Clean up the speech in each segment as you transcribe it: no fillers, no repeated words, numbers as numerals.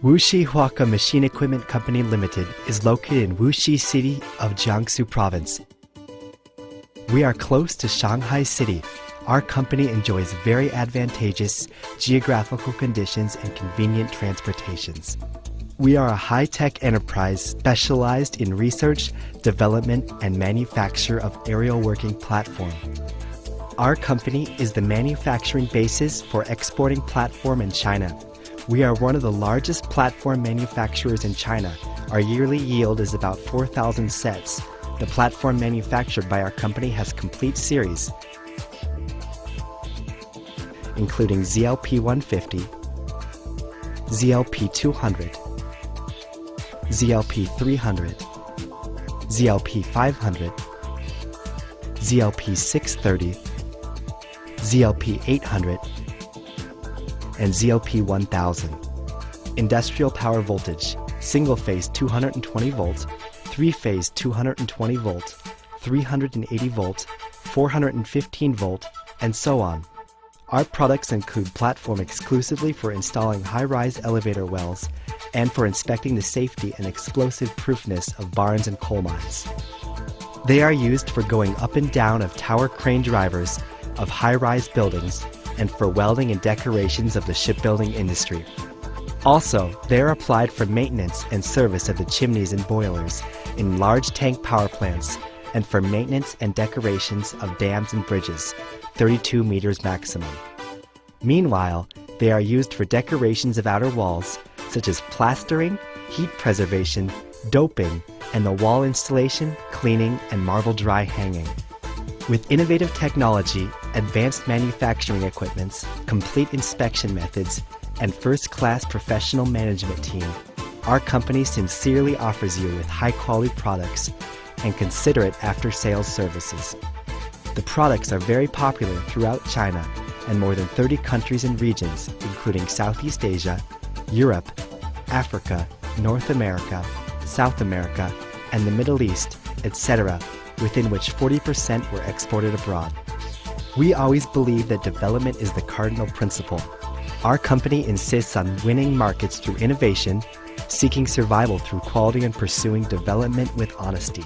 Wuxi Huake Machine Equipment Company Limited is located in Wuxi City of Jiangsu Province. We are close to Shanghai City. Our company enjoys very advantageous geographical conditions and convenient transportations. We are a high-tech enterprise specialized in research, development, and manufacture of aerial working platform. Our company is the manufacturing basis for exporting platform in China. We are one of the largest platform manufacturers in China. Our yearly yield is about 4,000 sets. The platform manufactured by our company has complete series, including ZLP 150, ZLP 200, ZLP 300, ZLP 500, ZLP 630, ZLP 800, and ZLP 1000. Industrial power voltage, single-phase 220 volt, three-phase 220 volt, 380 volt, 415 volt, and so on. Our products include platform exclusively for installing high-rise elevator wells and for inspecting the safety and explosive proofness of barns and coal mines. They are used for going up and down of tower crane drivers of high-rise buildings and for welding and decorations of the shipbuilding industry. Also, they are applied for maintenance and service of the chimneys and boilers in large tank power plants and for maintenance and decorations of dams and bridges, 32 meters maximum. Meanwhile, they are used for decorations of outer walls, such as plastering, heat preservation, doping, and the wall installation, cleaning, and marble dry hanging. With innovative technology, advanced manufacturing equipments, complete inspection methods, and first-class professional management team, our company sincerely offers you with high-quality products and considerate after-sales services. The products are very popular throughout China and more than 30 countries and regions, including Southeast Asia, Europe, Africa, North America, South America, and the Middle East, etc., within which 40% were exported abroad. We always believe that development is the cardinal principle. Our company insists on winning markets through innovation, seeking survival through quality, and pursuing development with honesty.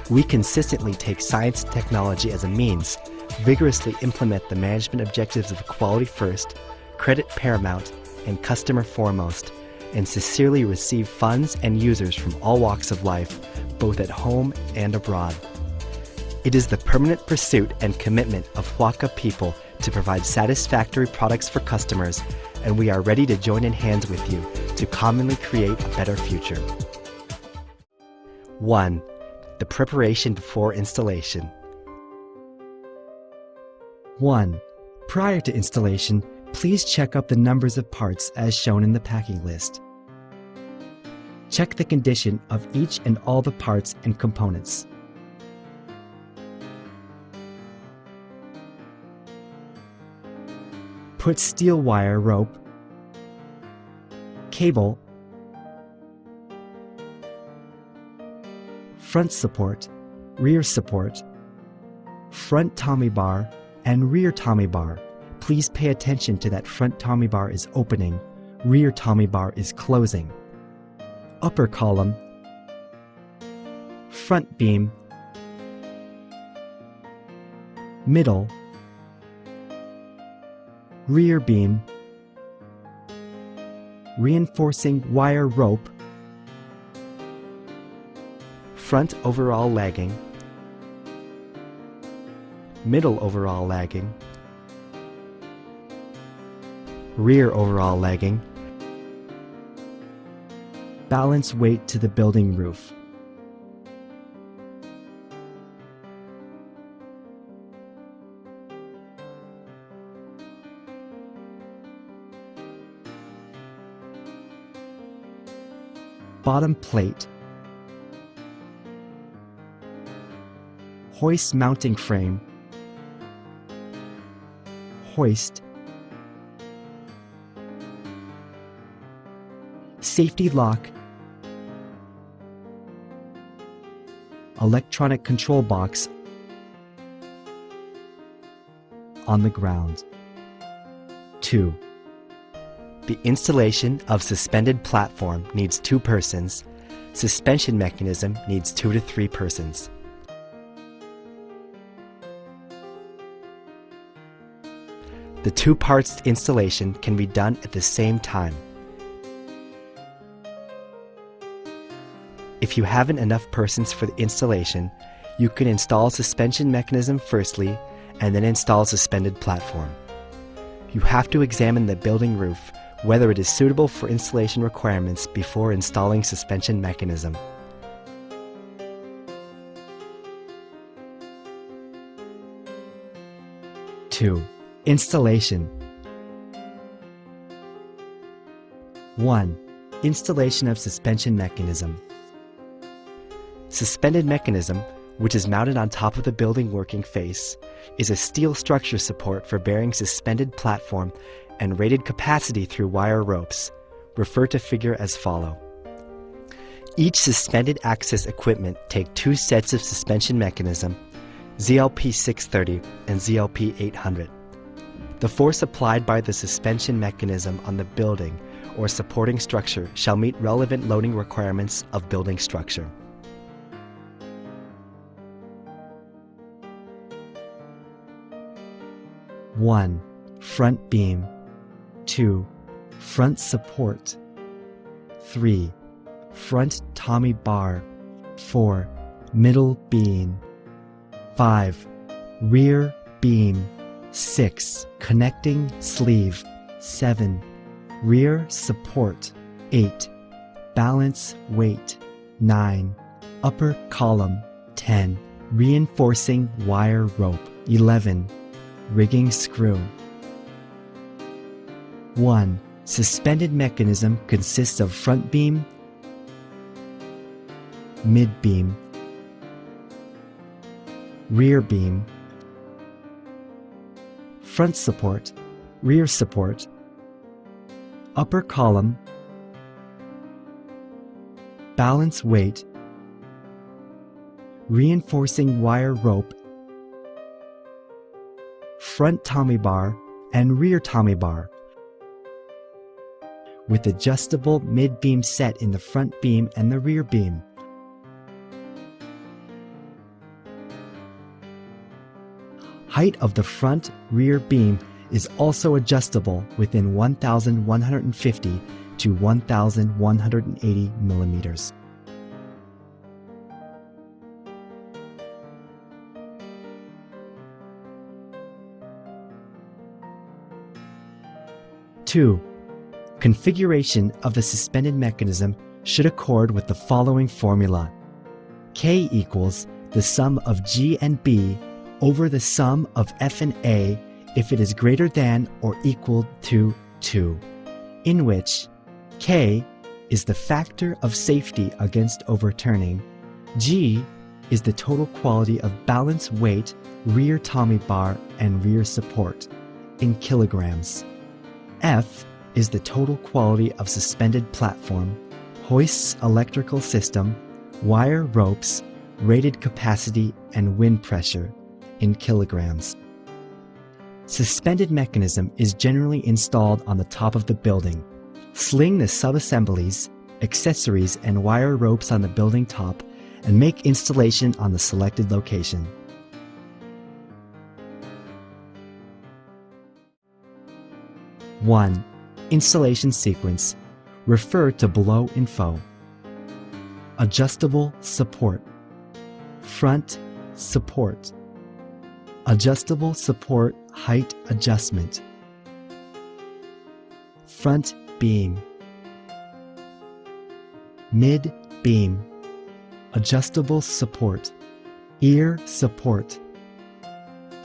We consistently take science and technology as a means, vigorously implement the management objectives of quality first, credit paramount, and customer foremost, and sincerely receive funds and users from all walks of life, both at home and abroad. It is the permanent pursuit and commitment of Huake people to provide satisfactory products for customers, and we are ready to join in hands with you to commonly create a better future. 1. The preparation before installation. 1. Prior to installation, please check up the numbers of parts as shown in the packing list. Check the condition of each and all the parts and components. Put steel wire rope, cable, front support, rear support, front Tommy bar, and rear Tommy bar. Please pay attention to that front Tommy bar is opening, rear Tommy bar is closing. Upper column, front beam, middle, rear beam, reinforcing wire rope, front overall lagging, middle overall lagging, rear overall lagging, balance weight to the building roof. Bottom plate, hoist mounting frame, hoist, safety lock, electronic control box on the ground. 2. The installation of suspended platform needs 2 persons. Suspension mechanism needs 2 to 3 persons. The 2 parts installation can be done at the same time. If you haven't enough persons for the installation, you can install suspension mechanism firstly and then install suspended platform. You have to examine the building roof whether it is suitable for installation requirements before installing suspension mechanism. Two, installation. 1. Installation of suspension mechanism. Suspended mechanism, which is mounted on top of the building working face, is a steel structure support for bearing suspended platform and rated capacity through wire ropes. Refer to figure as follow. Each suspended access equipment take 2 sets of suspension mechanism, ZLP 630 and ZLP 800. The force applied by the suspension mechanism on the building or supporting structure shall meet relevant loading requirements of building structure. One, front beam. 2. Front support. 3. Front Tommy bar. 4. Middle beam. 5. Rear beam. 6. Connecting sleeve. 7. Rear support. 8. Balance weight. 9. Upper column. 10. Reinforcing wire rope. 11. Rigging screw. 1. Suspended mechanism consists of front beam, mid beam, rear beam, front support, rear support, upper column, balance weight, reinforcing wire rope, front Tommy bar, and rear Tommy bar, with adjustable mid-beam set in the front beam and the rear beam. Height of the front rear beam is also adjustable within 1,150 to 1,180 millimeters. Two, configuration of the suspended mechanism should accord with the following formula. K equals the sum of G and B over the sum of F and A if it is greater than or equal to 2, in which K is the factor of safety against overturning, G is the total quality of balance weight, rear Tommy bar, and rear support, in kilograms. F is the total quality of suspended platform, hoists electrical system, wire ropes, rated capacity, and wind pressure, in kilograms. Suspended mechanism is generally installed on the top of the building. Sling the sub-assemblies, accessories, and wire ropes on the building top and make installation on the selected location. One, installation sequence. Refer to below info. Adjustable support. Front support. Adjustable support height adjustment. Front beam. Mid beam. Adjustable support. Ear support.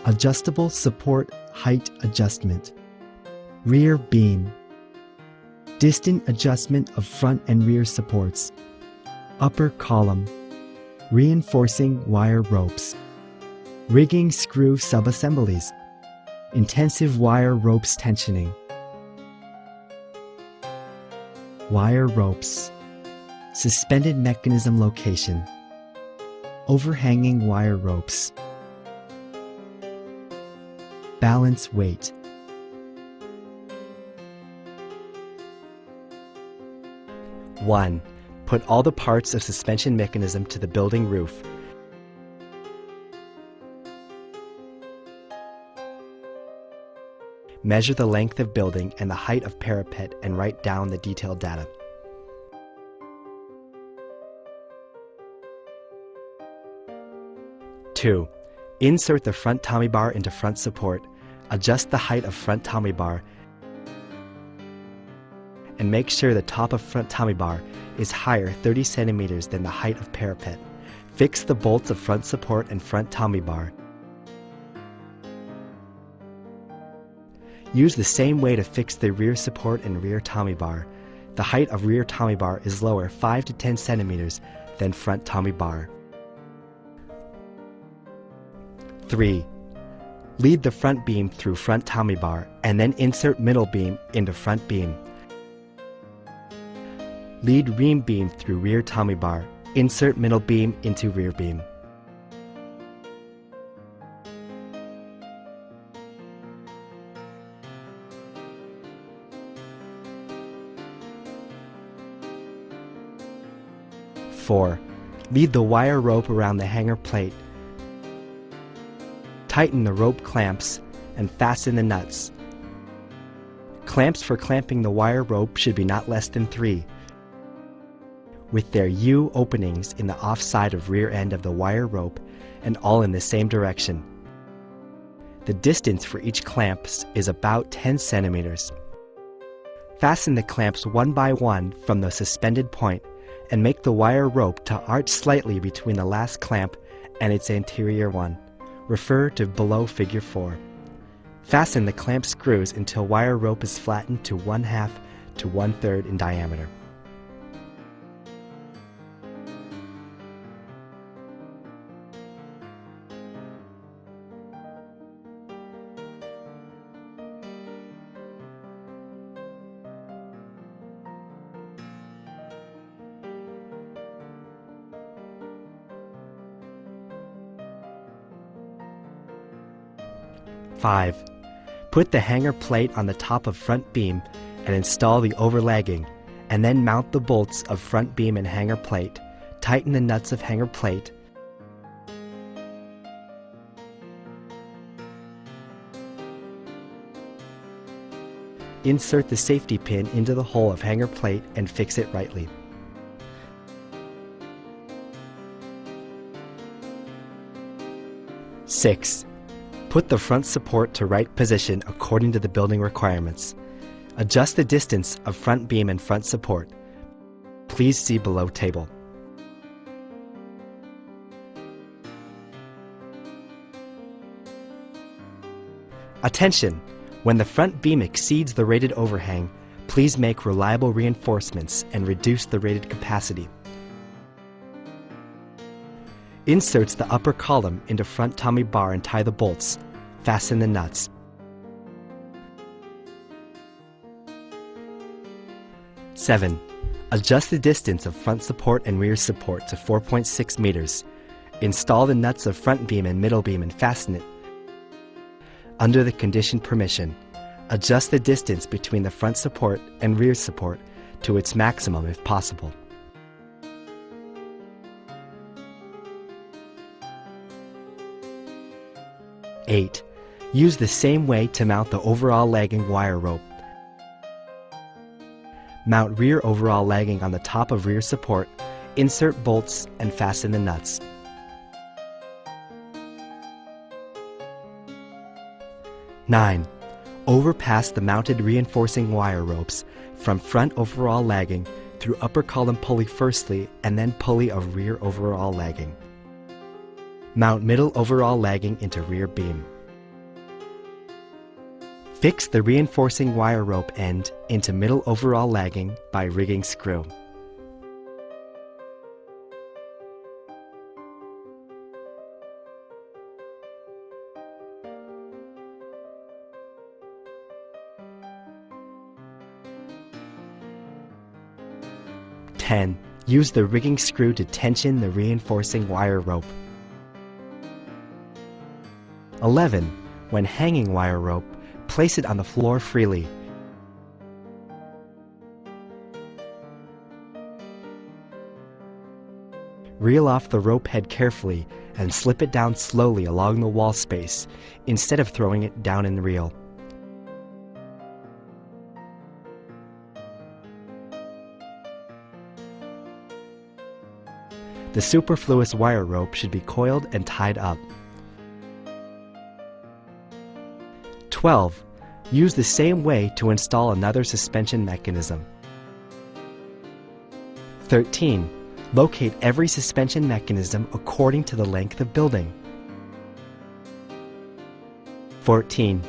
Adjustable support height adjustment. Rear beam. Distant adjustment of front and rear supports. Upper column. Reinforcing wire ropes. Rigging screw sub-assemblies. Intensive wire ropes tensioning. Wire ropes. Suspended mechanism location. Overhanging wire ropes. Balance weight. 1. Put all the parts of suspension mechanism to the building roof. Measure the length of building and the height of parapet and write down the detailed data. 2. Insert the front tommy bar into front support. Adjust the height of front tommy bar and make sure the top of front tommy bar is higher 30 centimeters than the height of parapet. Fix the bolts of front support and front tommy bar. Use the same way to fix the rear support and rear tommy bar. The height of rear tommy bar is lower 5 to 10 centimeters than front tommy bar. 3. Lead the front beam through front tommy bar and then insert middle beam into front beam. Lead ream beam through rear tommy bar. Insert middle beam into rear beam. Four. Lead the wire rope around the hanger plate. Tighten the rope clamps and fasten the nuts. Clamps for clamping the wire rope should be not less than 3, with their U openings in the off side of rear end of the wire rope and all in the same direction. The distance for each clamps is about 10 centimeters. Fasten the clamps one by one from the suspended point and make the wire rope to arch slightly between the last clamp and its anterior one. Refer to below figure 4. Fasten the clamp screws until wire rope is flattened to 1/2 to 1/3 in diameter. Five. Put the hanger plate on the top of front beam and install the overlagging, and then mount the bolts of front beam and hanger plate. Tighten the nuts of hanger plate. Insert the safety pin into the hole of hanger plate and fix it rightly. Six. Put the front support to right position according to the building requirements. Adjust the distance of front beam and front support. Please see below table. Attention! When the front beam exceeds the rated overhang, please make reliable reinforcements and reduce the rated capacity. Inserts the upper column into front tommy bar and tie the bolts. Fasten the nuts. Seven. Adjust the distance of front support and rear support to 4.6 meters. Install the nuts of front beam and middle beam and fasten it. Under the condition permission, adjust the distance between the front support and rear support to its maximum if possible. 8. Use the same way to mount the overall lagging wire rope. Mount rear overall lagging on the top of rear support, insert bolts, and fasten the nuts. 9. Overpass the mounted reinforcing wire ropes from front overall lagging through upper column pulley firstly and then pulley of rear overall lagging. Mount middle overall lagging into rear beam. Fix the reinforcing wire rope end into middle overall lagging by rigging screw. Use the rigging screw to tension the reinforcing wire rope. 11. When hanging wire rope, place it on the floor freely. Reel off the rope head carefully and slip it down slowly along the wall space instead of throwing it down in the reel. The superfluous wire rope should be coiled and tied up. 12. Use the same way to install another suspension mechanism. 13. Locate every suspension mechanism according to the length of building. 14.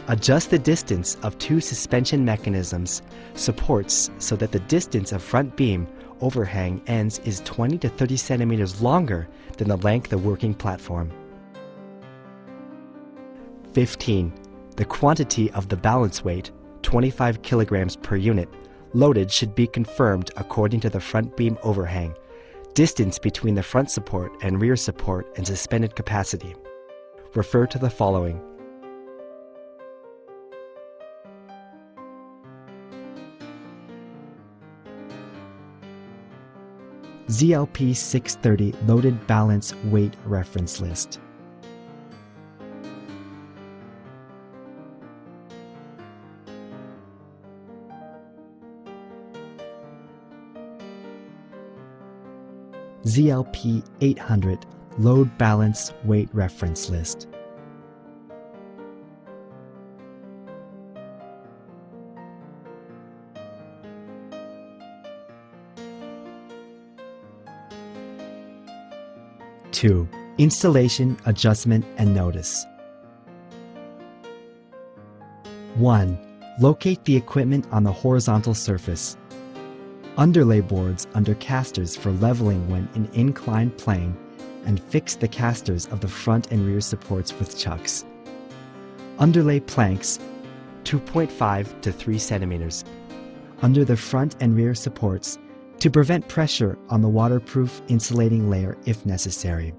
Adjust the distance of two suspension mechanisms supports so that the distance of front beam overhang ends is 20 to 30 centimeters longer than the length of working platform. 15. The quantity of the balance weight, 25 kilograms per unit, loaded should be confirmed according to the front beam overhang, distance between the front support and rear support, and suspended capacity. Refer to the following. ZLP 630 Loaded Balance Weight Reference List. ZLP 800 Load Balance Weight Reference List. Two. Installation, adjustment, and notice. 1. Locate the equipment on the horizontal surface. Underlay boards under casters for leveling when in inclined plane, and fix the casters of the front and rear supports with chucks. Underlay planks 2.5 to 3 centimeters under the front and rear supports to prevent pressure on the waterproof insulating layer if necessary.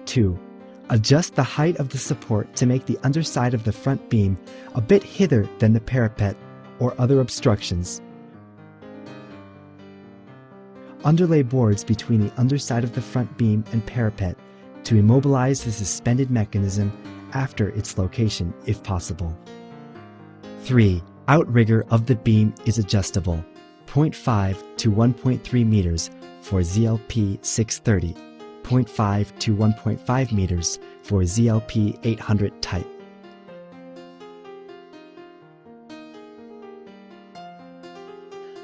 2. Adjust the height of the support to make the underside of the front beam a bit hither than the parapet or other obstructions. Underlay boards between the underside of the front beam and parapet to immobilize the suspended mechanism after its location if possible. 3. Outrigger of the beam is adjustable, 0.5 to 1.3 meters for ZLP 630, 0.5 to 1.5 meters for ZLP 800 type.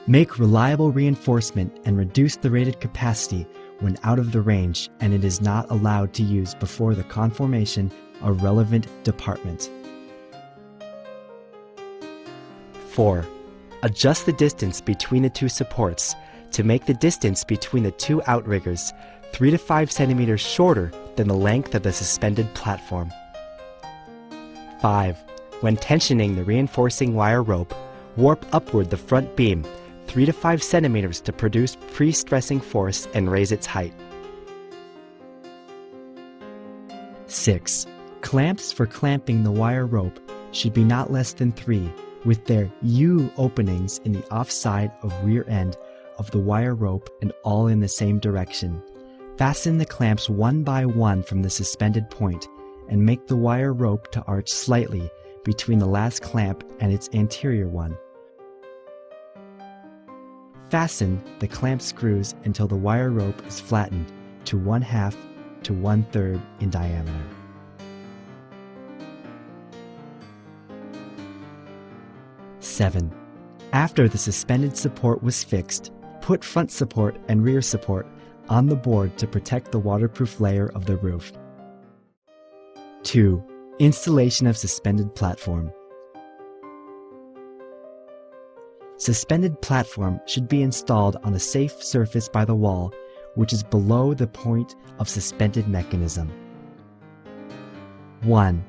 Make reliable reinforcement and reduce the rated capacity when out of the range and it is not allowed to use before the conformation of relevant department. 4. Adjust the distance between the two supports to make the distance between the two outriggers 3 to 5 centimeters shorter than the length of the suspended platform. 5. When tensioning the reinforcing wire rope, warp upward the front beam 3 to 5 centimeters to produce pre-stressing force and raise its height. 6. Clamps for clamping the wire rope should be not less than 3, with their U openings in the offside of rear end of the wire rope and all in the same direction. Fasten the clamps one by one from the suspended point and make the wire rope to arch slightly between the last clamp and its anterior one. Fasten the clamp screws until the wire rope is flattened to 1/2 to 1/3 in diameter. 7. After the suspended support was fixed, put front support and rear support on the board to protect the waterproof layer of the roof. 2. Installation of suspended platform. Suspended platform should be installed on a safe surface by the wall, which is below the point of suspended mechanism. 1.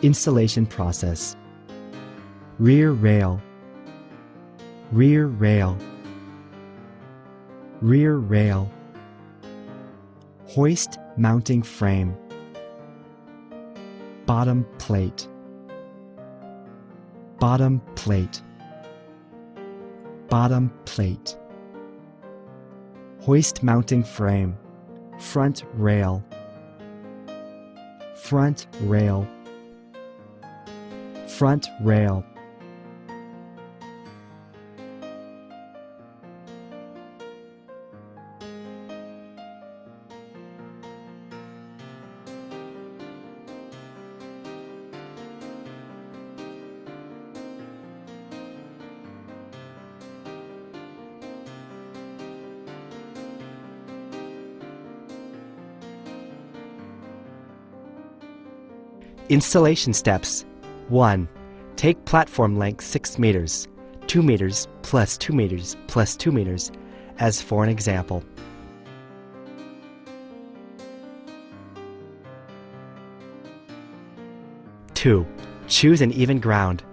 Installation process. Rear rail, rear rail, rear rail, hoist mounting frame, bottom plate, bottom plate, bottom plate, hoist mounting frame, front rail, front rail, front rail. Installation steps. 1. Take platform length 6 meters, 2 meters plus 2 meters plus 2 meters, as for an example. 2. Choose an even ground.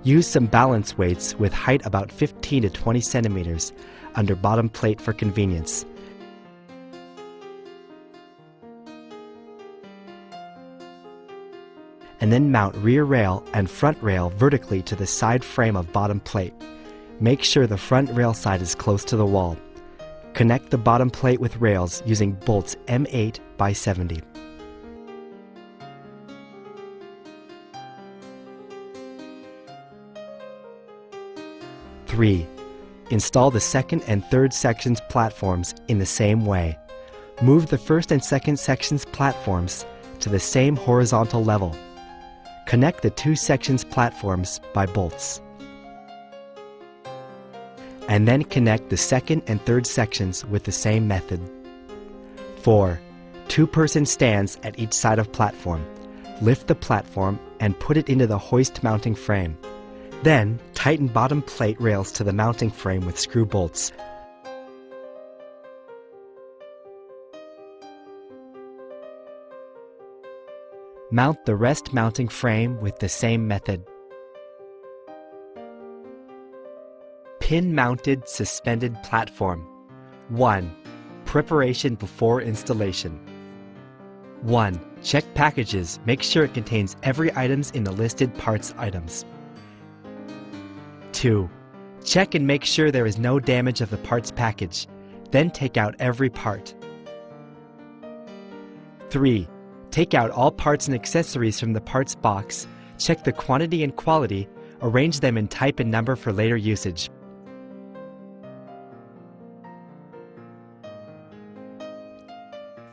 'Use some balance weights with height about 15 to 20 centimeters under bottom plate for convenience. And then mount rear rail and front rail vertically to the side frame of bottom plate. Make sure the front rail side is close to the wall. Connect the bottom plate with rails using bolts M8 by 70. 3. Install the second and third sections platforms in the same way. Move the first and second sections platforms to the same horizontal level. Connect the two sections platforms by bolts. And then connect the second and third sections with the same method. 4. Two-person stands at each side of platform. Lift the platform and put it into the hoist mounting frame. Then, tighten bottom plate rails to the mounting frame with screw bolts. Mount the rest mounting frame with the same method. Pin-mounted suspended platform. 1. Preparation before installation. 1. Check packages. Make sure it contains every items in the listed parts items. 2. Check and make sure there is no damage of the parts package. Then take out every part. 3. Take out all parts and accessories from the parts box. Check the quantity and quality. Arrange them in type and number for later usage.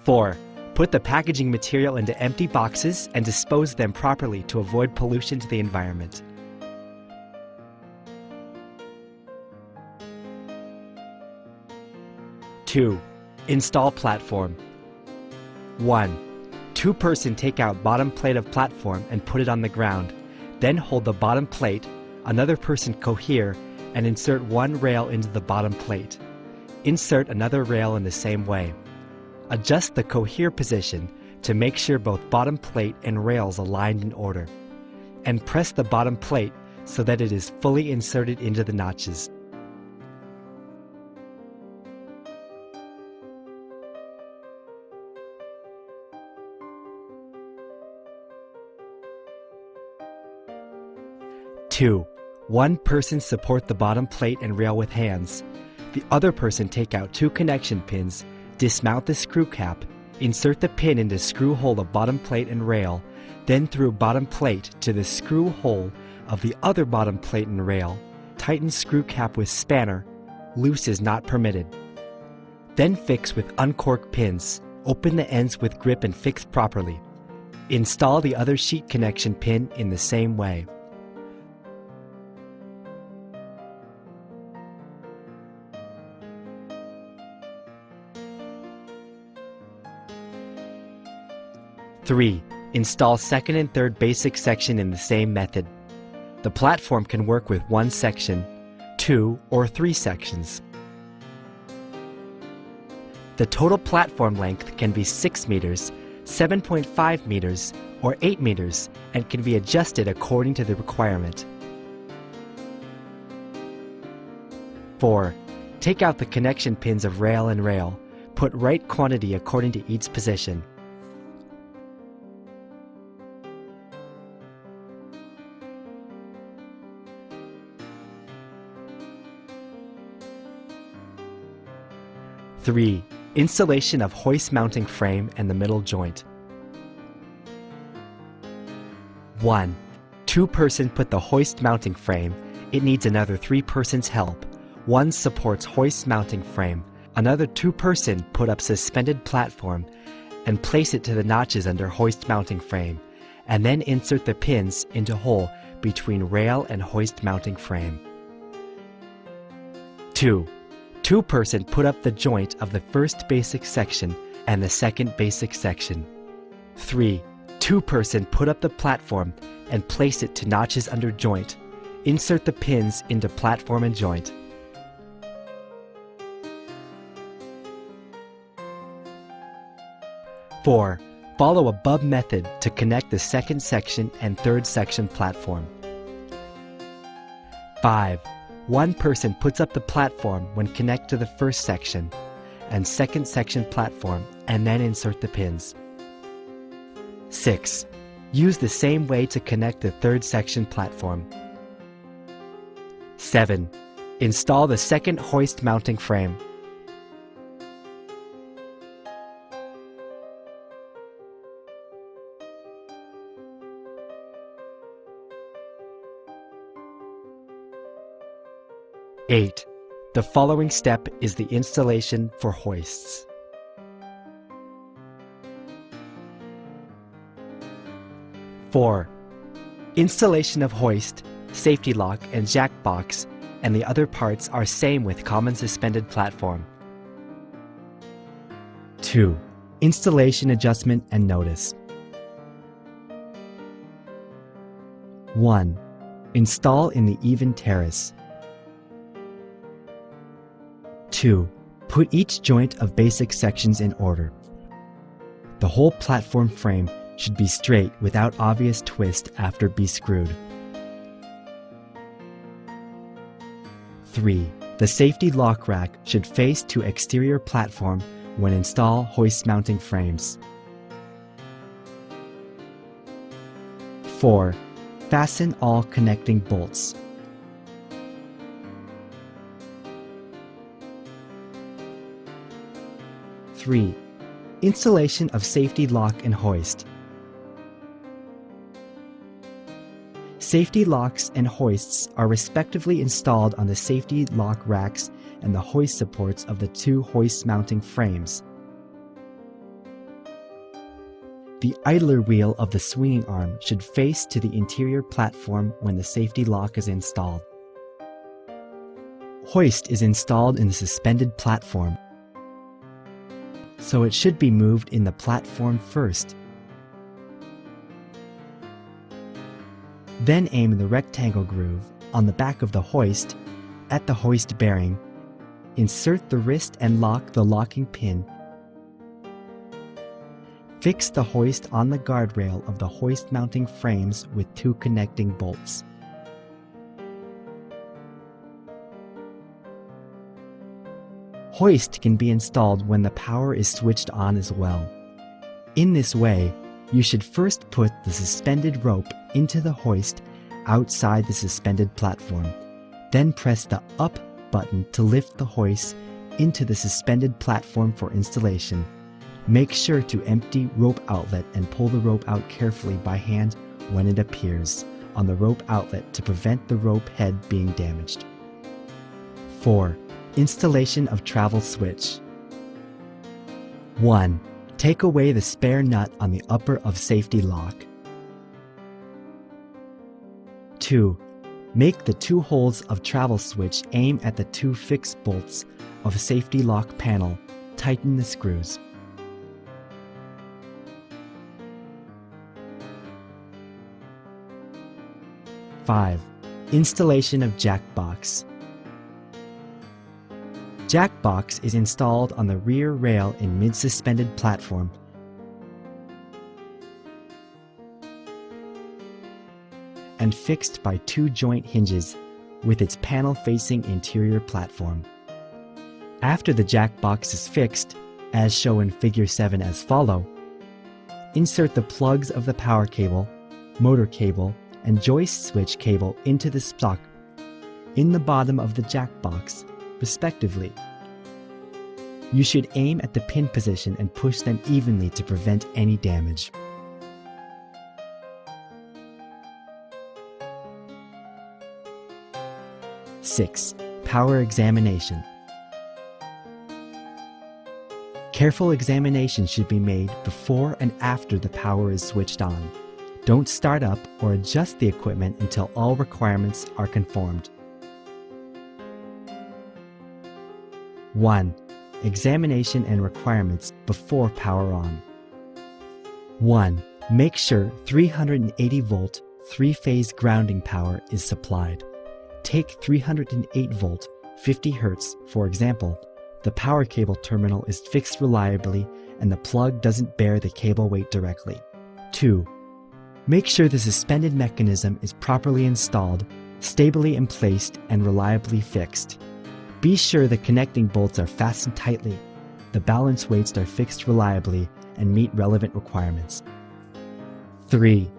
4. Put the packaging material into empty boxes and dispose them properly to avoid pollution to the environment. 2. Install platform. 1. Two-person take out bottom plate of platform and put it on the ground. Then hold the bottom plate, another person cohere, and insert one rail into the bottom plate. Insert another rail in the same way. Adjust the cohere position to make sure both bottom plate and rails aligned in order. And press the bottom plate so that it is fully inserted into the notches. 2. One person support the bottom plate and rail with hands. The other person take out two connection pins, dismount the screw cap, insert the pin into screw hole of bottom plate and rail, then through bottom plate to the screw hole of the other bottom plate and rail. Tighten screw cap with spanner. Loose is not permitted. Then fix with uncork pins. Open the ends with grip and fix properly. Install the other sheet connection pin in the same way. 3. Install second and third basic section in the same method. The platform can work with one section, 2 or 3 sections. The total platform length can be 6 meters, 7.5 meters, or 8 meters and can be adjusted according to the requirement. 4. Take out the connection pins of rail and rail. Put right quantity according to each position. 3. Installation of hoist mounting frame and the middle joint. 1. 2-person put the hoist mounting frame. It needs another 3 persons help. 1 supports hoist mounting frame. Another 2-person put up suspended platform and place it to the notches under hoist mounting frame, and then insert the pins into hole between rail and hoist mounting frame. 2. 2-person put up the joint of the first basic section and the second basic section. 3. 2-person put up the platform and place it to notches under joint. Insert the pins into platform and joint. 4. Follow above method to connect the second section and third section platform. 5. 1 person puts up the platform when connect to the first section and second section platform and then insert the pins. 6. Use the same way to connect the third section platform. 7. Install the second hoist mounting frame. 8. The following step is the installation for hoists. 4. Installation of hoist, safety lock, and jack box, and the other parts are same with common suspended platform. 2. Installation adjustment and notice. 1. Install in the even terrace. 2. Put each joint of basic sections in order. The whole platform frame should be straight without obvious twist after be screwed. 3. The safety lock rack should face to exterior platform when install hoist mounting frames. 4. Fasten all connecting bolts. 3. Installation of safety lock and hoist. Safety locks and hoists are respectively installed on the safety lock racks and the hoist supports of the 2 hoist mounting frames. The idler wheel of the swinging arm should face to the interior platform when the safety lock is installed. Hoist is installed in the suspended platform, so it should be moved in the platform first. Then aim the rectangle groove on the back of the hoist at the hoist bearing. Insert the wrist and lock the locking pin. Fix the hoist on the guardrail of the hoist mounting frames with 2 connecting bolts. Hoist can be installed when the power is switched on as well. In this way, you should first put the suspended rope into the hoist outside the suspended platform. Then press the up button to lift the hoist into the suspended platform for installation. Make sure to empty rope outlet and pull the rope out carefully by hand when it appears on the rope outlet to prevent the rope head being damaged. 4. Installation of travel switch. 1. Take away the spare nut on the upper of safety lock. 2. Make the 2 holes of travel switch aim at the 2 fixed bolts of safety lock panel. Tighten the screws. 5. Installation of jack box. Jack box is installed on the rear rail in mid-suspended platform. And fixed by 2 joint hinges with its panel facing interior platform. After the jack box is fixed, as shown in Figure 7 as follow, insert the plugs of the power cable, motor cable, and joist switch cable into the stock in the bottom of the jack box, respectively. You should aim at the pin position and push them evenly to prevent any damage. Six, power examination. Careful examination should be made before and after the power is switched on. Don't start up or adjust the equipment until all requirements are conformed. 1. Examination and requirements before power on. 1. Make sure 380 volt 3-phase grounding power is supplied. Take 308 volt 50 Hz for example. The power cable terminal is fixed reliably and the plug doesn't bear the cable weight directly. 2. Make sure the suspended mechanism is properly installed, stably emplaced, and reliably fixed. Be sure the connecting bolts are fastened tightly, the balance weights are fixed reliably, and meet relevant requirements. 3.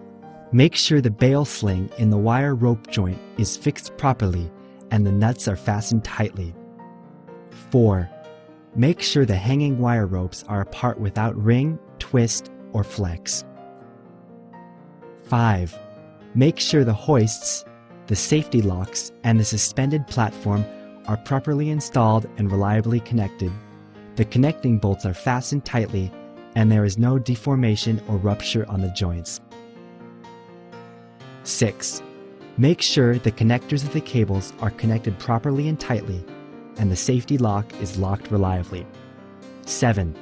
Make sure the bail sling in the wire rope joint is fixed properly and the nuts are fastened tightly. 4. Make sure the hanging wire ropes are apart without ring, twist, or flex. 5. Make sure the hoists, the safety locks, and the suspended platform are properly installed and reliably connected. The connecting bolts are fastened tightly and there is no deformation or rupture on the joints. 6. Make sure the connectors of the cables are connected properly and tightly and the safety lock is locked reliably. 7.